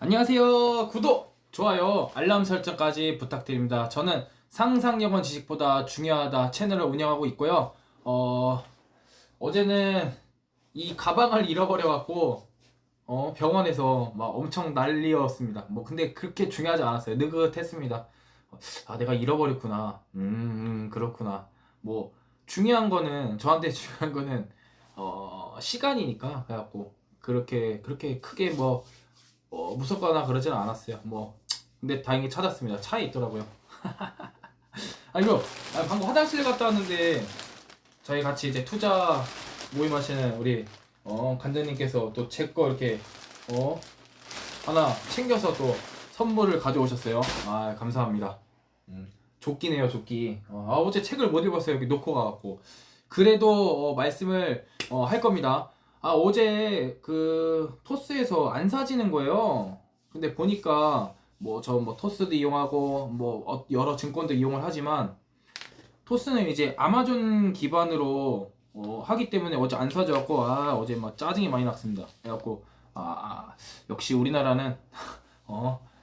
안녕하세요. 구독, 좋아요, 알람 설정까지 부탁드립니다. 저는 상상력은 지식보다 중요하다 채널을 운영하고 있고요. 어제는 이 가방을 잃어버려갖고 병원에서 막 엄청 난리였습니다. 뭐 근데 그렇게 중요하지 않았어요. 느긋했습니다. 내가 잃어버렸구나. 그렇구나. 뭐 중요한 거는 저한테 중요한 거는 시간이니까 그래갖고 그렇게 크게 무섭거나 그러지는 않았어요. 근데 다행히 찾았습니다. 차에 있더라고요. 방금 화장실 갔다 왔는데 저희 같이 이제 투자 모임 하시는 우리 간장님께서 또 제 거 이렇게 어 하나 챙겨서 또 선물을 가져오셨어요. 아, 감사합니다. 조끼네요, 조끼. 어제 책을 못 읽었어요. 여기 놓고 가갖고. 그래도 말씀을 할 겁니다. 어제 그 토스에서 안 사지는 거예요. 근데 보니까 토스도 이용하고 여러 증권도 이용을 하지만 토스는 이제 아마존 기반으로 하기 때문에 어제 안 사져갖고 어제 막 짜증이 많이 났습니다. 그래갖고 역시 우리나라는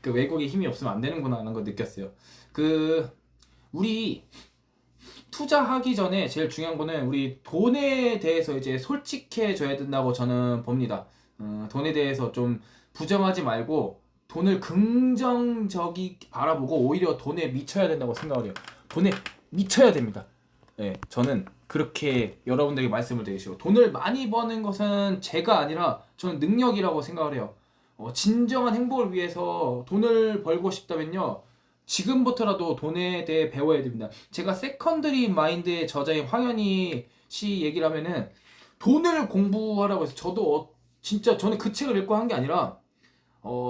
그 외국의 힘이 없으면 안 되는구나 하는 거 느꼈어요. 우리 투자하기 전에 제일 중요한 거는 우리 돈에 대해서 이제 솔직해져야 된다고 저는 봅니다. 돈에 대해서 좀 부정하지 말고 돈을 긍정적이 바라보고 오히려 돈에 미쳐야 된다고 생각을 해요. 돈에 미쳐야 됩니다. 네, 저는 그렇게 여러분들에게 말씀을 드리시고, 돈을 많이 버는 것은 제가 아니라 저는 능력이라고 생각을 해요. 진정한 행복을 위해서 돈을 벌고 싶다면요, 지금부터라도 돈에 대해 배워야 됩니다. 제가 세컨드리 마인드의 저자인 황현희 씨 얘기를 하면은 돈을 공부하라고 해서 진짜 저는 그 책을 읽고 한 게 아니라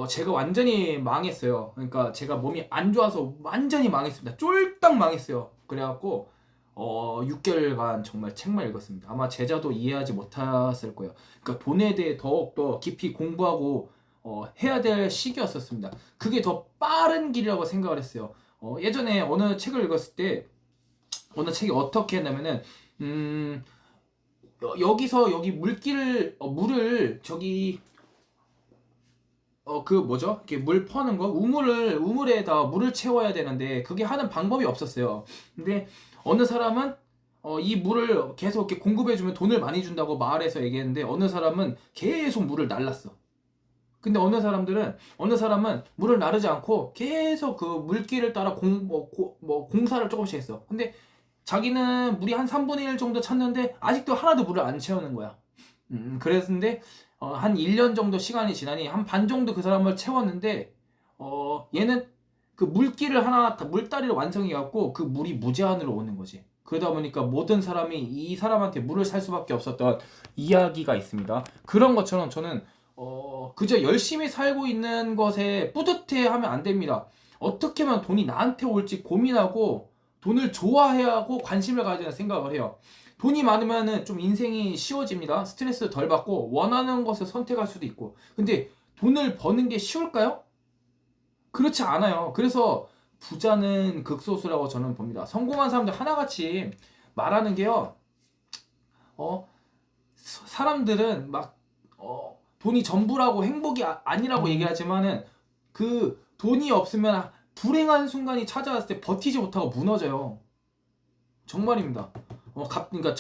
제가 완전히 망했어요. 그러니까 제가 몸이 안 좋아서 완전히 망했습니다. 쫄딱 망했어요. 그래갖고 6개월간 정말 책만 읽었습니다. 아마 제자도 이해하지 못했을 거예요. 그러니까 돈에 대해 더욱더 깊이 공부하고 해야 될 시기였었습니다. 그게 더 빠른 길이라고 생각을 했어요. 예전에 어느 책을 읽었을 때 어느 책이 어떻게 했냐면은 여기서 여기 물을 저기 이렇게 물 퍼는 거 우물에다 물을 채워야 되는데 그게 하는 방법이 없었어요. 근데 어느 사람은 이 물을 계속 이렇게 공급해주면 돈을 많이 준다고 마을에서 얘기했는데 어느 사람은 계속 물을 날랐어. 근데 어느 사람은 물을 나르지 않고 계속 그 물길을 따라 공사를 조금씩 했어. 근데 자기는 물이 한 3분의 1 정도 찼는데 아직도 하나도 물을 안 채우는 거야. 그랬는데 한 1년 정도 시간이 지나니 한 반 정도 그 사람을 채웠는데 얘는 그 물길을 물다리를 완성해 갖고 그 물이 무제한으로 오는 거지. 그러다 보니까 모든 사람이 이 사람한테 물을 살 수밖에 없었던 이야기가 있습니다. 그런 것처럼 저는 그저 열심히 살고 있는 것에 뿌듯해하면 안 됩니다. 어떻게 하면 돈이 나한테 올지 고민하고 돈을 좋아해야 하고 관심을 가져야 된다 생각을 해요. 돈이 많으면은 좀 인생이 쉬워집니다. 스트레스 덜 받고 원하는 것을 선택할 수도 있고. 근데 돈을 버는 게 쉬울까요? 그렇지 않아요. 그래서 부자는 극소수라고 저는 봅니다. 성공한 사람들 하나같이 말하는 게요. 사람들은 돈이 전부라고 행복이 아니라고 얘기하지만은 그 돈이 없으면 불행한 순간이 찾아왔을 때 버티지 못하고 무너져요. 정말입니다. 그러니까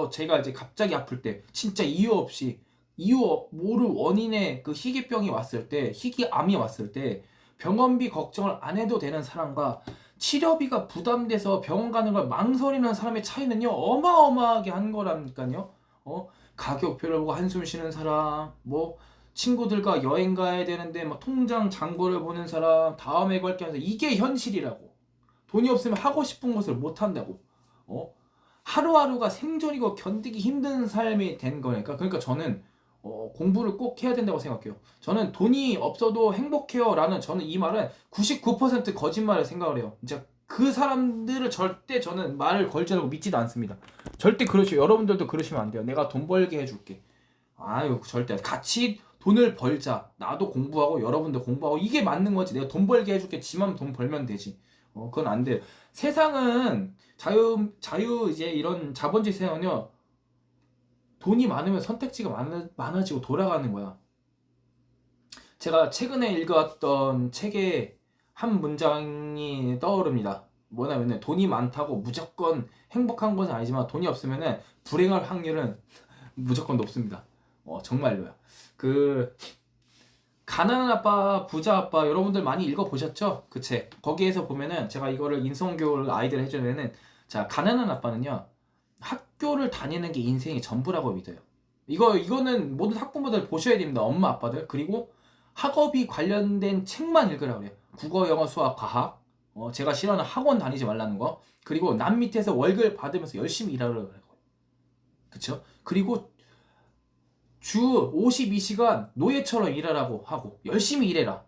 제가 이제 갑자기 아플 때 진짜 이유 없이 모를 원인의 그 희귀병이 왔을 때, 희귀암이 왔을 때 병원비 걱정을 안 해도 되는 사람과 치료비가 부담돼서 병원 가는 걸 망설이는 사람의 차이는요 어마어마하게 한 거라니까요. 가격표를 보고 한숨 쉬는 사람, 친구들과 여행 가야 되는데 통장 잔고를 보는 사람, 다음에 걸게 하면서 이게 현실이라고. 돈이 없으면 하고 싶은 것을 못 한다고. 하루하루가 생존이고 견디기 힘든 삶이 된 거니까. 그러니까 저는 공부를 꼭 해야 된다고 생각해요. 저는 돈이 없어도 행복해요 라는, 저는 이 말은 99% 거짓말을 생각을 해요. 진짜 그 사람들을 절대 저는 말을 걸지 않고 믿지도 않습니다. 절대 여러분들도 그러시면 안 돼요. 내가 돈 벌게 해줄게. 절대. 같이 돈을 벌자. 나도 공부하고 여러분도 공부하고 이게 맞는 거지. 내가 돈 벌게 해줄게. 지만 돈 벌면 되지. 그건 안 돼요. 세상은 이제 이런 자본주의 세상은요, 돈이 많으면 선택지가 많아지고 돌아가는 거야. 제가 최근에 읽었던 책의 한 문장이 떠오릅니다. 뭐냐면은 돈이 많다고 무조건 행복한 것은 아니지만 돈이 없으면은 불행할 확률은 무조건 높습니다. 정말로요. 그 가난한 아빠, 부자 아빠 여러분들 많이 읽어보셨죠? 그 책. 거기에서 보면은 제가 이거를 인성교육을 아이들 해주면은 자, 가난한 아빠는요. 학교를 다니는 게 인생의 전부라고 믿어요. 이거는 모든 학부모들 보셔야 됩니다. 엄마, 아빠들. 그리고 학업이 관련된 책만 읽으라고 그래요. 국어, 영어, 수학, 과학. 제가 싫어하는 학원 다니지 말라는 거. 그리고 남 밑에서 월급 받으면서 열심히 일하라고 그래요. 그쵸? 그리고 주 52시간 노예처럼 일하라고 하고 열심히 일해라.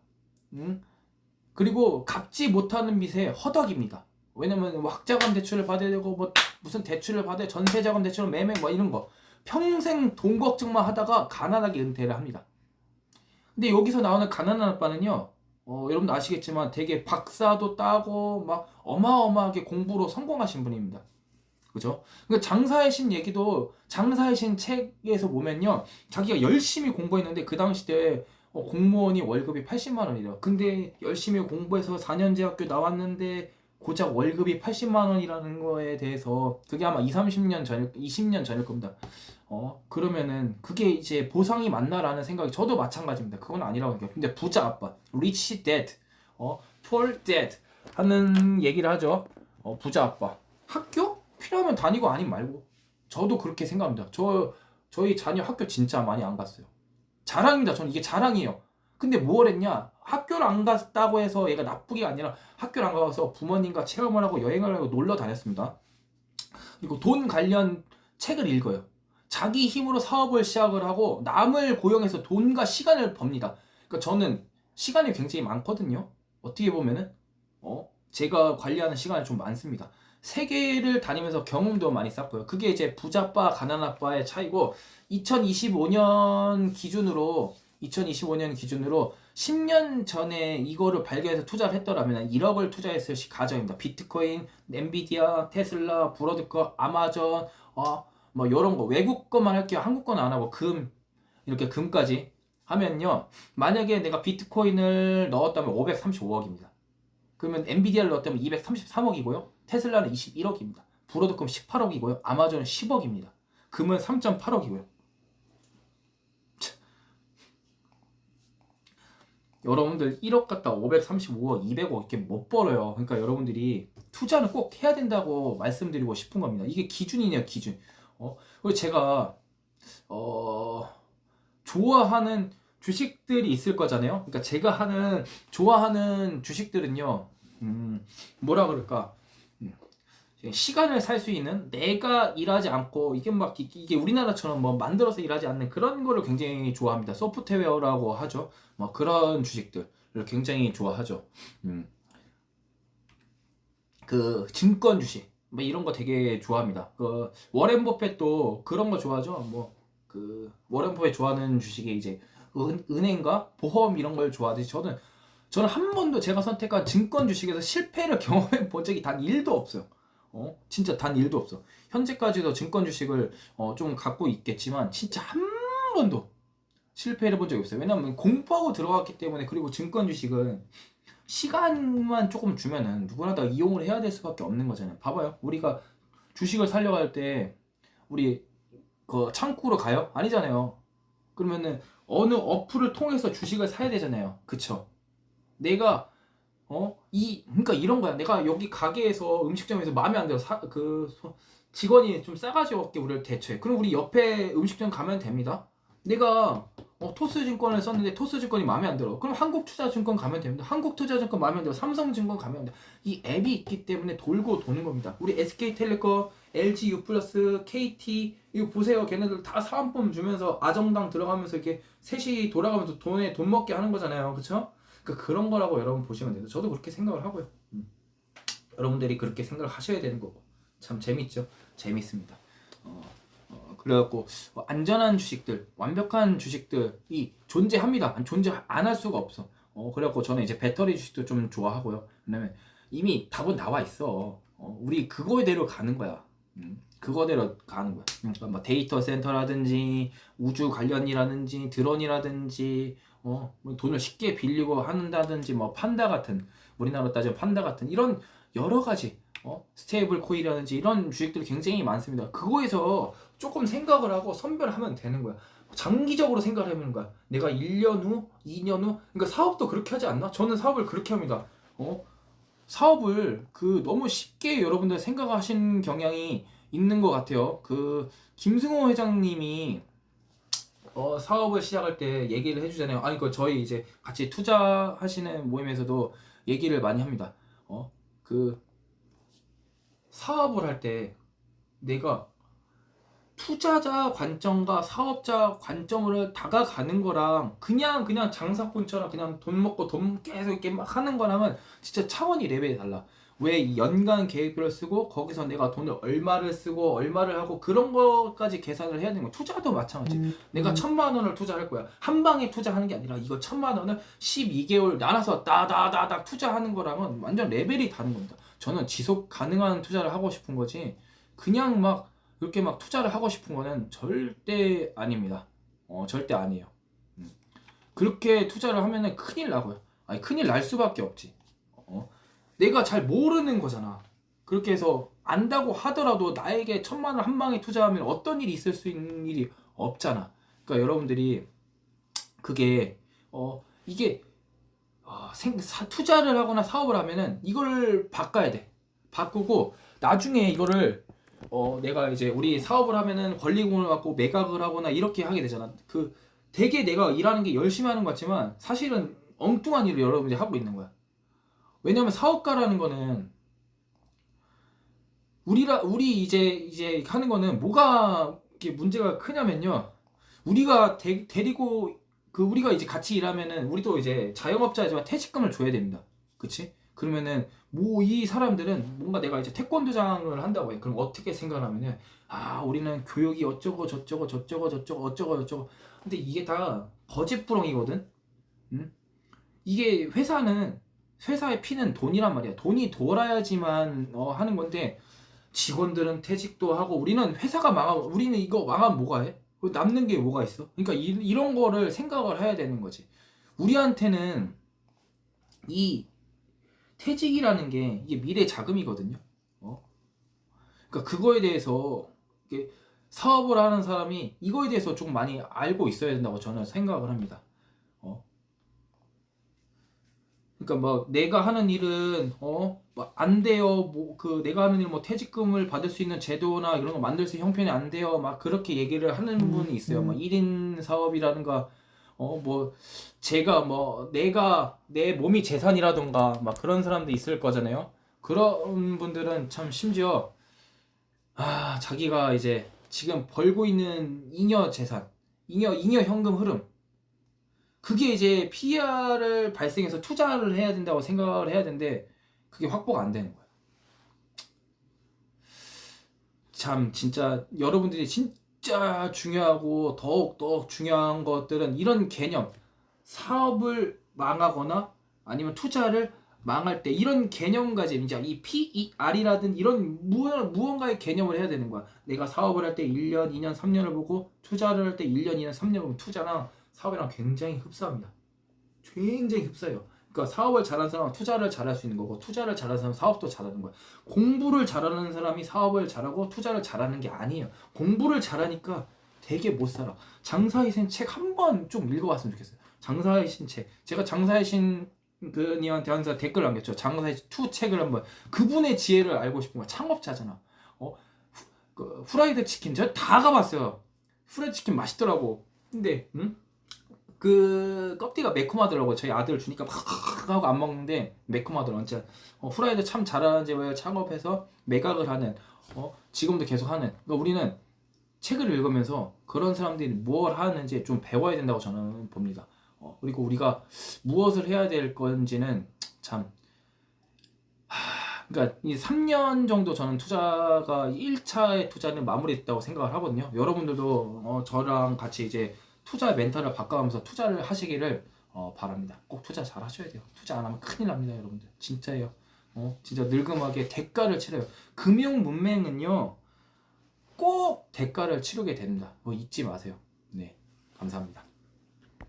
응? 그리고 갚지 못하는 빚에 허덕입니다. 왜냐면 뭐 학자금 대출을 받아야 되고 뭐 무슨 대출을 받아야 전세자금 대출 매매 뭐 이런 거 평생 돈 걱정만 하다가 가난하게 은퇴를 합니다. 근데 여기서 나오는 가난한 아빠는요, 여러분도 아시겠지만 되게 박사도 따고 막 어마어마하게 공부로 성공하신 분입니다. 그죠? 그러니까 장사의 신 얘기도 장사의 신 책에서 보면요, 자기가 열심히 공부했는데 그 당시 때 공무원이 월급이 80만 원이래요. 근데 열심히 공부해서 4년제 학교 나왔는데 고작 월급이 80만 원이라는 거에 대해서 그게 아마 30년 전일 20년 전일 겁니다. 그러면은 그게 이제 보상이 맞나라는 생각이 저도 마찬가지입니다. 그건 아니라고 생각해요. 근데 부자 아빠, rich dad, poor dad 하는 얘기를 하죠. 부자 아빠. 학교? 필요하면 다니고 아니면 말고. 저도 그렇게 생각합니다. 저희 자녀 학교 진짜 많이 안 갔어요. 자랑입니다. 저는 이게 자랑이에요. 근데 뭘 했냐? 학교를 안 갔다고 해서 얘가 나쁘게 아니라 학교를 안 가서 부모님과 체험을 하고 여행을 하고 놀러 다녔습니다. 그리고 돈 관련 책을 읽어요. 자기 힘으로 사업을 시작을 하고 남을 고용해서 돈과 시간을 법니다. 그러니까 저는 시간이 굉장히 많거든요. 어떻게 보면은 제가 관리하는 시간이 좀 많습니다. 세계를 다니면서 경험도 많이 쌓고요. 그게 이제 부자빠, 가난아빠의 차이고 2025년 기준으로 10년 전에 이거를 발견해서 투자를 했더라면 1억을 투자했을 가정입니다. 비트코인, 엔비디아, 테슬라, 브로드컵, 아마존, 뭐 이런 거 외국 것만 할게요. 한국 거는 안 하고 이렇게 금까지 하면요. 만약에 내가 비트코인을 넣었다면 535억입니다. 그러면 엔비디아를 넣었다면 233억이고요. 테슬라는 21억입니다. 브로드컴 18억이고요. 아마존은 10억입니다. 금은 3.8억이고요. 여러분들 1억 갖다 535억, 200억 이렇게 못 벌어요. 그러니까 여러분들이 투자는 꼭 해야 된다고 말씀드리고 싶은 겁니다. 이게 기준이네요, 기준. 그리고 제가 좋아하는 주식들이 있을 거잖아요. 그러니까 제가 좋아하는 주식들은요. 뭐라 그럴까? 시간을 살 수 있는 내가 일하지 않고 이게 우리나라처럼 뭐 만들어서 일하지 않는 그런 거를 굉장히 좋아합니다. 소프트웨어라고 하죠. 뭐 그런 주식들을 굉장히 좋아하죠. 그 증권 주식 뭐 이런 거 되게 좋아합니다. 그 워렌 버핏도 그런 거 좋아하죠. 뭐 그 워렌 버핏 좋아하는 주식이 이제 은행과 보험 이런 걸 좋아하듯이 저는 한 번도 제가 선택한 증권 주식에서 실패를 경험해 본 적이 단 1도 없어요. 진짜 단 1도 없어. 현재까지도 증권 주식을 좀 갖고 있겠지만 진짜 한 번도 실패를 본 적이 없어요. 왜냐면 공부하고 들어갔기 때문에. 그리고 증권 주식은 시간만 조금 주면은 누구나 다 이용을 해야 될 수밖에 없는 거잖아요. 봐봐요. 우리가 주식을 사려고 할 때 우리 그 창구로 가요? 아니잖아요. 그러면은 어느 어플을 통해서 주식을 사야 되잖아요. 그쵸? 내가 그러니까 이런 거야. 내가 여기 가게에서 음식점에서 마음에 안 들어 직원이 좀 싸가지 없게 우리를 대처해. 그럼 우리 옆에 음식점 가면 됩니다. 내가 토스증권을 썼는데 토스증권이 마음에 안 들어. 그럼 한국투자증권 가면 됩니다. 한국투자증권 마음에 안 들어. 삼성증권 가면 돼. 이 앱이 있기 때문에 돌고 도는 겁니다. 우리 SK텔레콤, LG U+, KT 이거 보세요. 걔네들 다 사은품 주면서 아정당 들어가면서 이렇게 셋이 돌아가면서 돈 먹게 하는 거잖아요. 그쵸? 그런 거라고 여러분 보시면 돼요. 저도 그렇게 생각을 하고요. 여러분들이 그렇게 생각을 하셔야 되는 거고. 참 재밌죠? 재밌습니다. 그래갖고 안전한 주식들, 완벽한 주식들이 존재합니다. 존재 안 할 수가 없어. 그래갖고 저는 이제 배터리 주식도 좀 좋아하고요. 왜냐면 이미 답은 나와 있어. 우리 그거대로 가는 거야. 그거대로 가는 거야. 그러니까 뭐 데이터 센터라든지 우주 관련이라든지 드론이라든지 뭐 돈을 쉽게 빌리고 한다든지 뭐 판다 같은, 우리나라로 따지면 판다 같은 이런 여러 가지 스테이블 코인이라든지 이런 주식들이 굉장히 많습니다. 그거에서 조금 생각을 하고 선별하면 되는 거야. 장기적으로 생각을 해보는 거야. 내가 1년 후, 2년 후, 그러니까 사업도 그렇게 하지 않나? 저는 사업을 그렇게 합니다. 사업을 너무 쉽게 여러분들 생각하신 경향이 있는 것 같아요. 김승호 회장님이 사업을 시작할 때 얘기를 해주잖아요. 아니, 저희 이제 같이 투자하시는 모임에서도 얘기를 많이 합니다. 사업을 할 때 내가 투자자 관점과 사업자 관점으로 다가가는 거랑 그냥 장사꾼처럼 그냥 돈 먹고 돈 계속 이렇게 막 하는 거랑은 진짜 차원이 레벨이 달라. 왜 이 연간 계획표를 쓰고 거기서 내가 돈을 얼마를 쓰고 얼마를 하고 그런 거까지 계산을 해야 되는 거야. 투자도 마찬가지. 내가 1,000만 원을 투자할 거야. 한 방에 투자하는 게 아니라 이거 1,000만 원을 12개월 나눠서 따다다닥 투자하는 거랑은 완전 레벨이 다른 겁니다. 저는 지속 가능한 투자를 하고 싶은 거지 그냥 막 그렇게 막 투자를 하고 싶은 거는 절대 아닙니다. 절대 아니에요. 그렇게 투자를 하면은 큰일 나고요. 아니, 큰일 날 수밖에 없지. 내가 잘 모르는 거잖아. 그렇게 해서 안다고 하더라도 나에게 1,000만 원 한 방에 투자하면 어떤 일이 있을 수 있는 일이 없잖아. 그러니까 여러분들이 그게 이게 투자를 하거나 사업을 하면은 이걸 바꿔야 돼. 바꾸고 나중에 이거를 내가 이제 우리 사업을 하면은 권리금을 받고 매각을 하거나 이렇게 하게 되잖아. 되게 내가 일하는 게 열심히 하는 것 같지만 사실은 엉뚱한 일을 여러분들이 하고 있는 거야. 왜냐면 사업가라는 거는 우리 이제 하는 거는 뭐가 이렇게 문제가 크냐면요. 우리가 데리고 우리가 이제 같이 일하면은 우리도 이제 자영업자지만 퇴직금을 줘야 됩니다. 그치? 그러면은 이 사람들은 뭔가 내가 이제 태권도장을 한다고 해. 그럼 어떻게 생각하면은 우리는 교육이 어쩌고 저쩌고 저쩌고 저쩌고 어쩌고 저쩌고. 근데 이게 다 거짓부렁이거든. 응? 이게 회사의 피는 돈이란 말이야. 돈이 돌아야지만 하는 건데 직원들은 퇴직도 하고 우리는 회사가 우리는 이거 망하면 뭐가 해? 남는 게 뭐가 있어? 그러니까 이런 거를 생각을 해야 되는 거지. 우리한테는 이 퇴직이라는 게 이게 미래 자금이거든요. 그러니까 그거에 대해서 사업을 하는 사람이 이거에 대해서 좀 많이 알고 있어야 된다고 저는 생각을 합니다. 그러니까 뭐 내가 하는 일은 안 돼요. 내가 하는 일 퇴직금을 받을 수 있는 제도나 이런 거 만들 수 있는 형편이 안 돼요. 막 그렇게 얘기를 하는 분이 있어요. 막 1인 사업이라든가 제가 내가 내 몸이 재산이라든가 막 그런 사람도 있을 거잖아요. 그런 분들은 참 심지어 자기가 이제 지금 벌고 있는 잉여 재산, 잉여 현금 흐름 그게 이제 PR을 발생해서 투자를 해야 된다고 생각을 해야 되는데 그게 확보가 안 되는 거야. 참 진짜 여러분들이 진짜 중요하고 더욱더 중요한 것들은 이런 개념, 사업을 망하거나 아니면 투자를 망할 때 이런 개념가짐, 이제 이 PER이라든 이런 무언가의 개념을 해야 되는 거야. 내가 사업을 할 때 1년, 2년, 3년을 보고 투자를 할 때 1년, 2년, 3년을 보면 투자랑 사업이랑 굉장히 흡사합니다. 굉장히 흡사해요. 그러니까 사업을 잘하는 사람은 투자를 잘할 수 있는 거고 투자를 잘하는 사람은 사업도 잘하는 거야. 공부를 잘하는 사람이 사업을 잘하고 투자를 잘하는 게 아니에요. 공부를 잘하니까 되게 못 살아. 장사의 신 책 한 번 좀 읽어봤으면 좋겠어요. 장사의 신 책. 제가 장사의 신 그님한테 항상 댓글 남겼죠. 장사의 투 책을 한번 그분의 지혜를 알고 싶은 거야. 창업자잖아. 후라이드 치킨 제가 다 가봤어요. 후라이드 치킨 맛있더라고. 근데 그 껍데기가 매콤하더라고. 저희 아들 주니까 막 하고 안 먹는데 매콤하더라고. 진짜 후라이드 참 잘하는 집을 창업해서 매각을 하는 지금도 계속 하는. 그러니까 우리는 책을 읽으면서 그런 사람들이 뭘 하는지 좀 배워야 된다고 저는 봅니다. 그리고 우리가 무엇을 해야 될 건지는 참 그러니까 이 3년 정도 저는 투자가 1차의 투자는 마무리됐다고 생각을 하거든요. 여러분들도 저랑 같이 이제 투자 멘탈을 바꿔가면서 투자를 하시기를 바랍니다. 꼭 투자 잘 하셔야 돼요. 투자 안 하면 큰일 납니다, 여러분들. 진짜예요. 진짜 늙음하게 대가를 치러요. 금융 문맹은요 꼭 대가를 치르게 됩니다. 잊지 마세요. 네, 감사합니다.